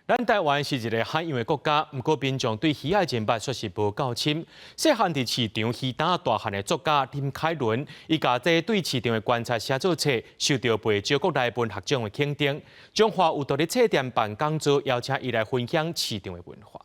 咱台湾是一个海洋的国家，不过民众对鱼仔认识却是无够深。细汉伫市场鱼胆大汉的作家林凯伦，伊家这对市场的观察写作册，受到不少国内文学奖的肯定。中华有道的册店办讲座，邀请伊来分享市场的文化。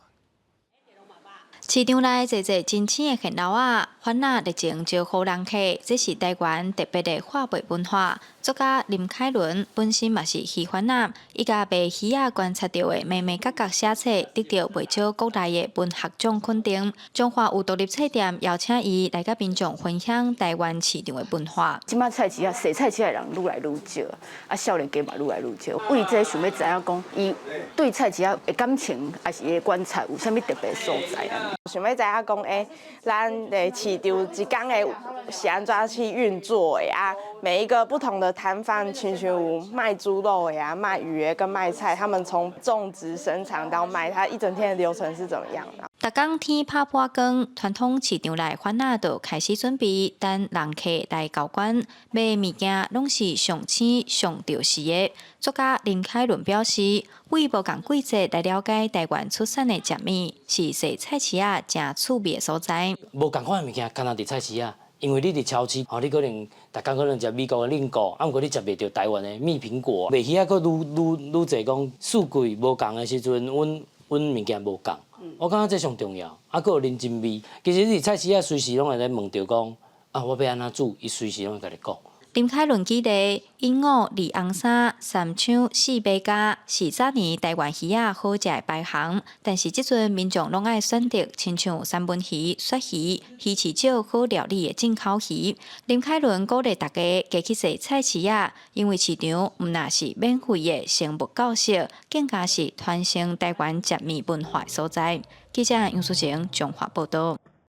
市场内坐坐真青的现老仔，贩仔热情招呼人客，这是台湾特别的画背文化。作家林凯伦本身嘛是鱼贩仔，伊家被鱼仔观察到的美美角角写册，得到不少国内的文学奖肯定。中华有独立册店邀请伊来甲民众分享台湾市场的文化。即摆菜市啊，洗菜市的人愈来愈少，啊，少年家嘛愈来愈少。为这想要知影讲，伊对菜市啊的感情，还是伊的观察有啥物特别所在啊？想要知影讲，咱的市场一天的是安怎去运作的啊？每一个不同的摊贩，亲像有卖猪肉的呀、卖鱼的跟卖菜，他们从种植、生产到卖，它一整天的流程是怎么样的？逐工天拍半光，传统市场内贩仔就开始准备，等人客来交关。买物件拢是上青上着时的。作家林凯伦表示，为无共季节来了解台湾出产的食物，是说菜市仔真趣味的所在。无共款的物件，敢若伫菜市仔。因为你伫超市，你可能逐工可能食美国的菱角，毋过你食袂着台湾的蜜苹果。卖鱼仔，佫愈侪讲四季无共的时阵，阮物件无共。我感觉这上重要，佫有认真味。其实你伫菜市仔随时拢会咧问着讲，我要安怎煮，伊随时拢会甲你讲。林凯伦记得鹦鹉、二红衫、三枪、四杯加是早年台湾鱼仔好食的排行，但是即阵民众拢爱选择亲像三文鱼、鳝鱼、鱼翅少好料理的进口鱼。林凯伦鼓励大家加去坐菜市仔，因为市场毋但是免费的生物教室，更加是传承台湾食物文化所在。记者杨淑晴综合报道。